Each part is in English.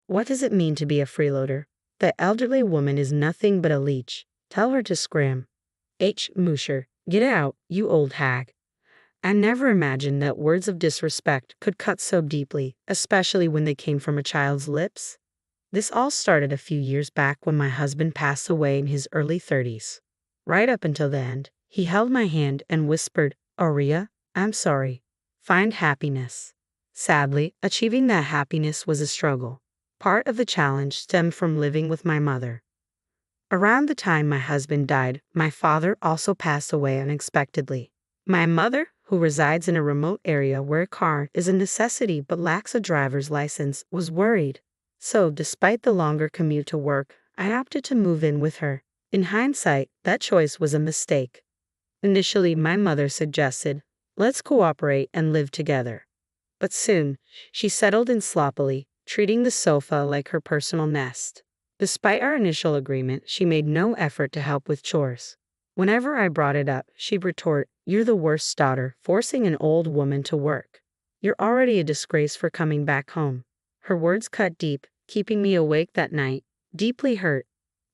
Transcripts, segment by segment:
What does it mean to be a freeloader? The elderly woman is nothing but a leech. Tell her to scram. H. Musher, get out, you old hag. I never imagined that words of disrespect could cut so deeply, especially when they came from a child's lips. This all started a few years back when my husband passed away in his early 30s. Right up until the end, he held my hand and whispered, Arya, I'm sorry. Find happiness. Sadly, achieving that happiness was a struggle. Part of the challenge stemmed from living with my mother. Around the time my husband died, my father also passed away unexpectedly. My mother, who resides in a remote area where a car is a necessity but lacks a driver's license, was worried. So, despite the longer commute to work, I opted to move in with her. In hindsight, that choice was a mistake. Initially, my mother suggested, let's cooperate and live together. But soon, she settled in sloppily, treating the sofa like her personal nest. Despite our initial agreement, she made no effort to help with chores. Whenever I brought it up, she'd retort, you're the worst daughter, forcing an old woman to work. You're already a disgrace for coming back home. Her words cut deep, keeping me awake that night, deeply hurt.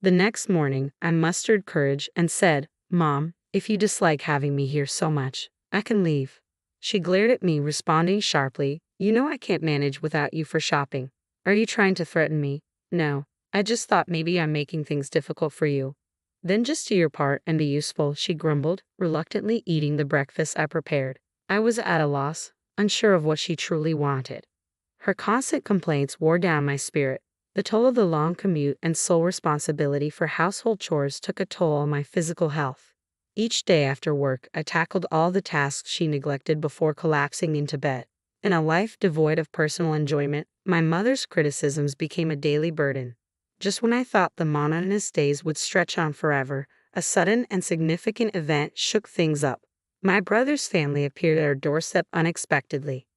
The next morning, I mustered courage and said, Mom, if you dislike having me here so much, I can leave. She glared at me, responding sharply, you know I can't manage without you for shopping. Are you trying to threaten me? No, I just thought maybe I'm making things difficult for you. Then just do your part and be useful, she grumbled, reluctantly eating the breakfast I prepared. I was at a loss, unsure of what she truly wanted. Her constant complaints wore down my spirit. The toll of the long commute and sole responsibility for household chores took a toll on my physical health. Each day after work, I tackled all the tasks she neglected before collapsing into bed. In a life devoid of personal enjoyment, my mother's criticisms became a daily burden. Just when I thought the monotonous days would stretch on forever, a sudden and significant event shook things up. My brother's family appeared at our doorstep unexpectedly.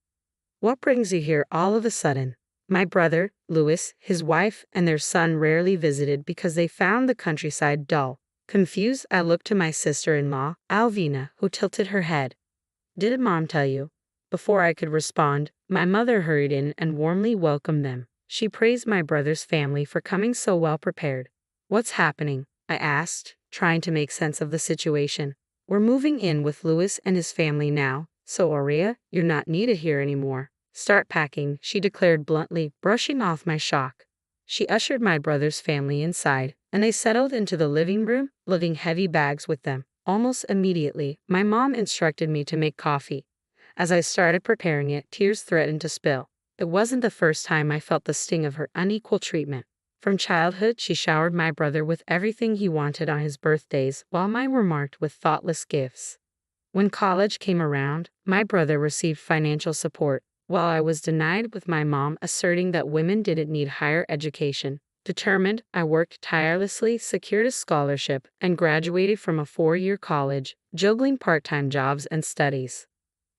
What brings you here all of a sudden? My brother, Louis, his wife, and their son rarely visited because they found the countryside dull. Confused, I looked to my sister-in-law, Alvina, who tilted her head. Did Mom tell you? Before I could respond, my mother hurried in and warmly welcomed them. She praised my brother's family for coming so well prepared. What's happening? I asked, trying to make sense of the situation. We're moving in with Louis and his family now, so Arya, you're not needed here anymore. Start packing, she declared bluntly, brushing off my shock. She ushered my brother's family inside, and they settled into the living room, lugging heavy bags with them. Almost immediately, my mom instructed me to make coffee. As I started preparing it, tears threatened to spill. It wasn't the first time I felt the sting of her unequal treatment. From childhood, she showered my brother with everything he wanted on his birthdays, while mine were marked with thoughtless gifts. When college came around, my brother received financial support, while I was denied, with my mom asserting that women didn't need higher education. Determined, I worked tirelessly, secured a scholarship, and graduated from a 4-year college, juggling part-time jobs and studies.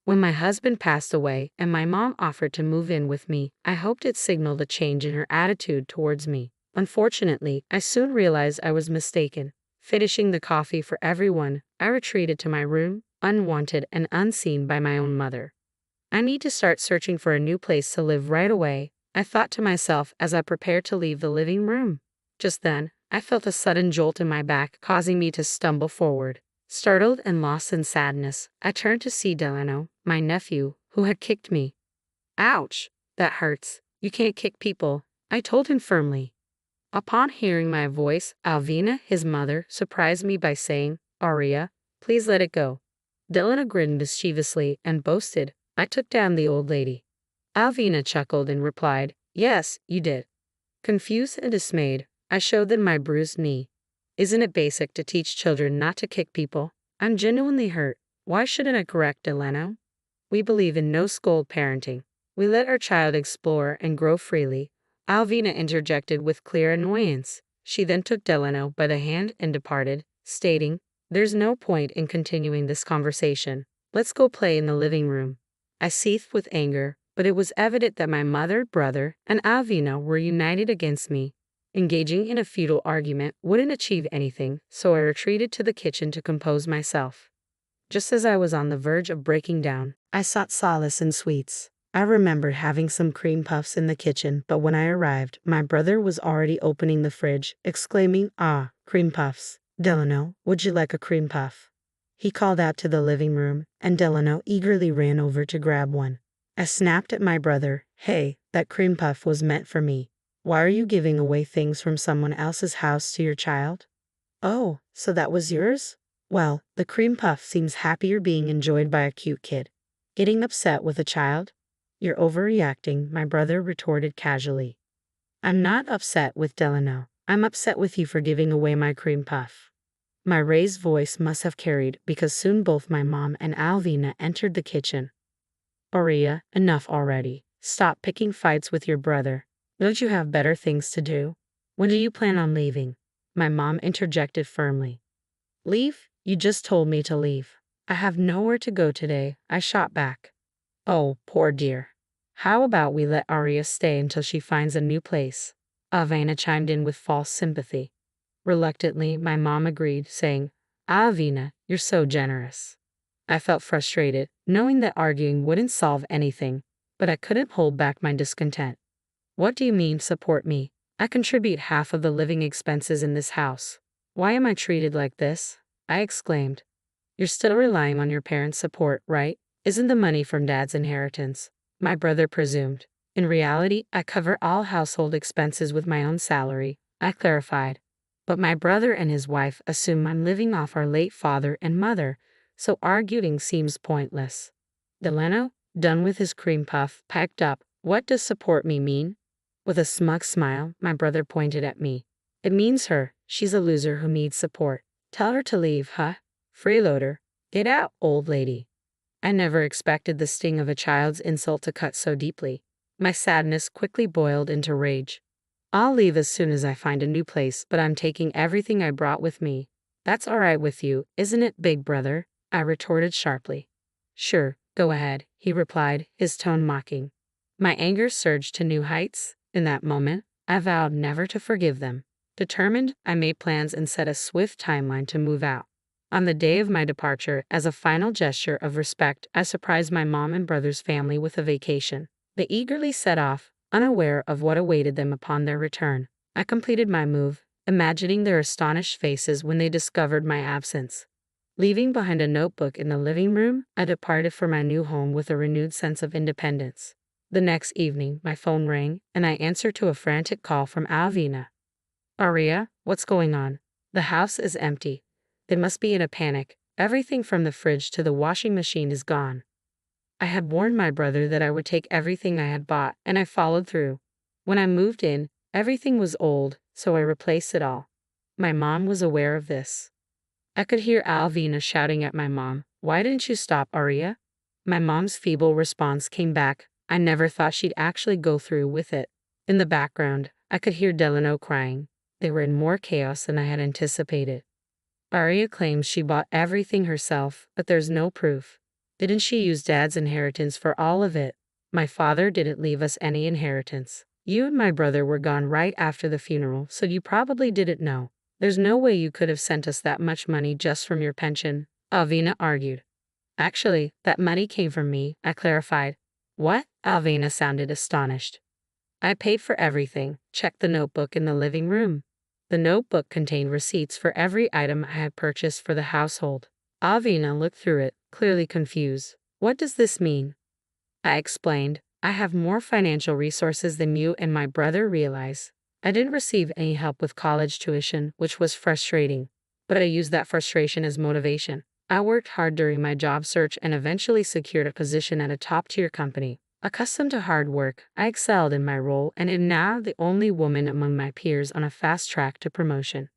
When my husband passed away and my mom offered to move in with me, I hoped it signaled a change in her attitude towards me. Unfortunately, I soon realized I was mistaken. Finishing the coffee for everyone, I retreated to my room, unwanted and unseen by my own mother. I need to start searching for a new place to live right away, I thought to myself as I prepared to leave the living room. Just then, I felt a sudden jolt in my back, causing me to stumble forward. Startled and lost in sadness, I turned to see Delano, my nephew, who had kicked me. Ouch! That hurts. You can't kick people, I told him firmly. Upon hearing my voice, Alvina, his mother, surprised me by saying, Arya, please let it go. Delano grinned mischievously and boasted, I took down the old lady. Alvina chuckled and replied, yes, you did. Confused and dismayed, I showed them my bruised knee. Isn't it basic to teach children not to kick people? I'm genuinely hurt. Why shouldn't I correct Delano? We believe in no scold parenting. We let our child explore and grow freely. Alvina interjected with clear annoyance. She then took Delano by the hand and departed, stating, there's no point in continuing this conversation. Let's go play in the living room. I seethed with anger, but it was evident that my mother, brother, and Alvina were united against me. Engaging in a futile argument wouldn't achieve anything, so I retreated to the kitchen to compose myself. Just as I was on the verge of breaking down, I sought solace in sweets. I remembered having some cream puffs in the kitchen, but when I arrived, my brother was already opening the fridge, exclaiming, "Ah, cream puffs. Delano, would you like a cream puff?" He called out to the living room, and Delano eagerly ran over to grab one. I snapped at my brother. "Hey, that cream puff was meant for me. Why are you giving away things from someone else's house to your child?" "Oh, so that was yours? Well, the cream puff seems happier being enjoyed by a cute kid. Getting upset with a child? You're overreacting," my brother retorted casually. "I'm not upset with Delano. I'm upset with you for giving away my cream puff." My raised voice must have carried because soon both my mom and Alvina entered the kitchen. "Arya, enough already. Stop picking fights with your brother. Don't you have better things to do? When do you plan on leaving?" My mom interjected firmly. "Leave? You just told me to leave." "I have nowhere to go today," I shot back. "Oh, poor dear. How about we let Arya stay until she finds a new place?" Avena chimed in with false sympathy. Reluctantly, my mom agreed, saying, "Avena, you're so generous." I felt frustrated, knowing that arguing wouldn't solve anything, but I couldn't hold back my discontent. "What do you mean, support me? I contribute half of the living expenses in this house. Why am I treated like this?" I exclaimed. "You're still relying on your parents' support, right? Isn't the money from Dad's inheritance?" My brother presumed. "In reality, I cover all household expenses with my own salary," I clarified. "But my brother and his wife assume I'm living off our late father and mother, so arguing seems pointless." Delano, done with his cream puff, piped up, "What does support me mean?" With a smug smile, my brother pointed at me. "It means her. She's a loser who needs support. Tell her to leave, huh? Freeloader. Get out, old lady." I never expected the sting of a child's insult to cut so deeply. My sadness quickly boiled into rage. "I'll leave as soon as I find a new place, but I'm taking everything I brought with me." "That's all right with you, isn't it, big brother?" I retorted sharply. "Sure, go ahead," he replied, his tone mocking. My anger surged to new heights. In that moment, I vowed never to forgive them. Determined, I made plans and set a swift timeline to move out. On the day of my departure, as a final gesture of respect, I surprised my mom and brother's family with a vacation. They eagerly set off, unaware of what awaited them upon their return. I completed my move, imagining their astonished faces when they discovered my absence. Leaving behind a notebook in the living room, I departed for my new home with a renewed sense of independence. The next evening, my phone rang, and I answered to a frantic call from Alvina. "Arya, what's going on? The house is empty. They must be in a panic. Everything from the fridge to the washing machine is gone." I had warned my brother that I would take everything I had bought, and I followed through. When I moved in, everything was old, so I replaced it all. My mom was aware of this. I could hear Alvina shouting at my mom, "Why didn't you stop, Arya?" My mom's feeble response came back, "I never thought she'd actually go through with it." In the background, I could hear Delano crying. They were in more chaos than I had anticipated. Arya claims she bought everything herself, but there's no proof. Didn't she use Dad's inheritance for all of it? My father didn't leave us any inheritance. You and my brother were gone right after the funeral, so you probably didn't know. There's no way you could have sent us that much money just from your pension, Alvina argued. Actually, that money came from me, I clarified. What? Alvina sounded astonished. I paid for everything. Check the notebook in the living room. The notebook contained receipts for every item I had purchased for the household. Alvina looked through it, clearly confused. What does this mean? I explained. I have more financial resources than you and my brother realize. I didn't receive any help with college tuition, which was frustrating, but I used that frustration as motivation. I worked hard during my job search and eventually secured a position at a top-tier company. Accustomed to hard work, I excelled in my role and am now the only woman among my peers on a fast track to promotion.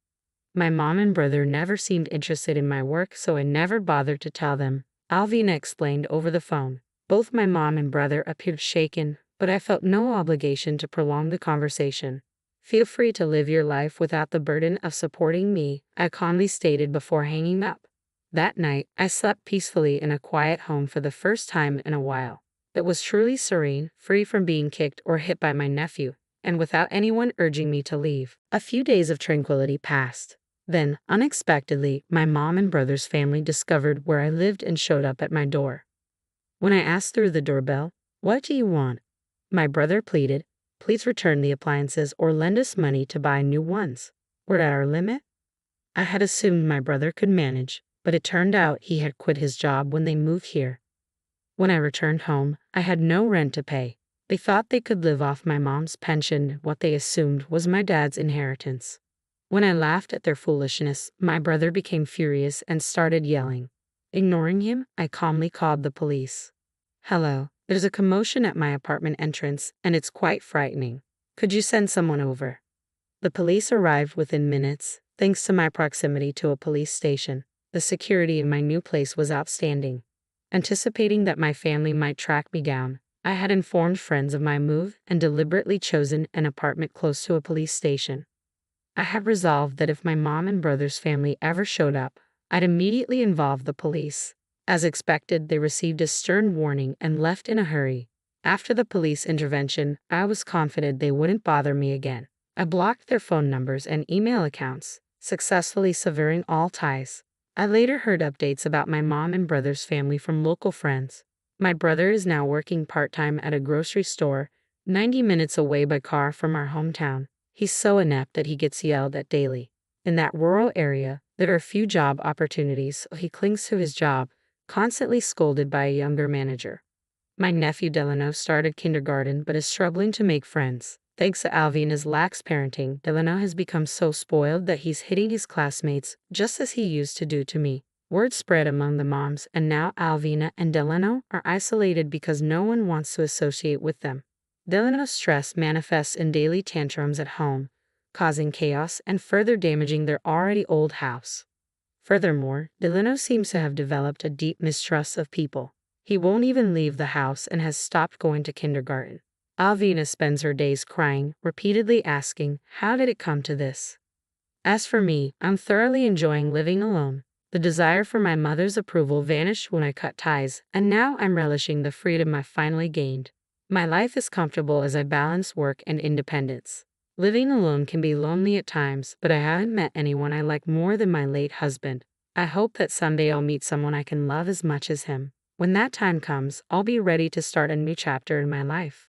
My mom and brother never seemed interested in my work, so I never bothered to tell them, Alvina explained over the phone. Both my mom and brother appeared shaken, but I felt no obligation to prolong the conversation. Feel free to live your life without the burden of supporting me, I calmly stated before hanging up. That night, I slept peacefully in a quiet home for the first time in a while. It was truly serene, free from being kicked or hit by my nephew, and without anyone urging me to leave. A few days of tranquility passed. Then, unexpectedly, my mom and brother's family discovered where I lived and showed up at my door. When I asked through the doorbell, What do you want? My brother pleaded. Please return the appliances or lend us money to buy new ones. We're at our limit. I had assumed my brother could manage, but it turned out he had quit his job when they moved here. When I returned home, I had no rent to pay. They thought they could live off my mom's pension, what they assumed was my dad's inheritance. When I laughed at their foolishness, my brother became furious and started yelling. Ignoring him, I calmly called the police. Hello, there's a commotion at my apartment entrance, and it's quite frightening. Could you send someone over? The police arrived within minutes, thanks to my proximity to a police station. The security in my new place was outstanding. Anticipating that my family might track me down, I had informed friends of my move and deliberately chosen an apartment close to a police station. I had resolved that if my mom and brother's family ever showed up, I'd immediately involve the police. As expected, they received a stern warning and left in a hurry. After the police intervention, I was confident they wouldn't bother me again. I blocked their phone numbers and email accounts, successfully severing all ties. I later heard updates about my mom and brother's family from local friends. My brother is now working part-time at a grocery store, 90 minutes away by car from our hometown. He's so inept that he gets yelled at daily. In that rural area, there are few job opportunities, so he clings to his job, constantly scolded by a younger manager. My nephew Delano started kindergarten but is struggling to make friends. Thanks to Alvina's lax parenting, Delano has become so spoiled that he's hitting his classmates just as he used to do to me. Word spread among the moms, and now Alvina and Delano are isolated because no one wants to associate with them. Delano's stress manifests in daily tantrums at home, causing chaos and further damaging their already old house. Furthermore, Delano seems to have developed a deep mistrust of people. He won't even leave the house and has stopped going to kindergarten. Alvina spends her days crying, repeatedly asking, "How did it come to this?" As for me, I'm thoroughly enjoying living alone. The desire for my mother's approval vanished when I cut ties, and now I'm relishing the freedom I finally gained. My life is comfortable as I balance work and independence. Living alone can be lonely at times, but I haven't met anyone I like more than my late husband. I hope that someday I'll meet someone I can love as much as him. When that time comes, I'll be ready to start a new chapter in my life.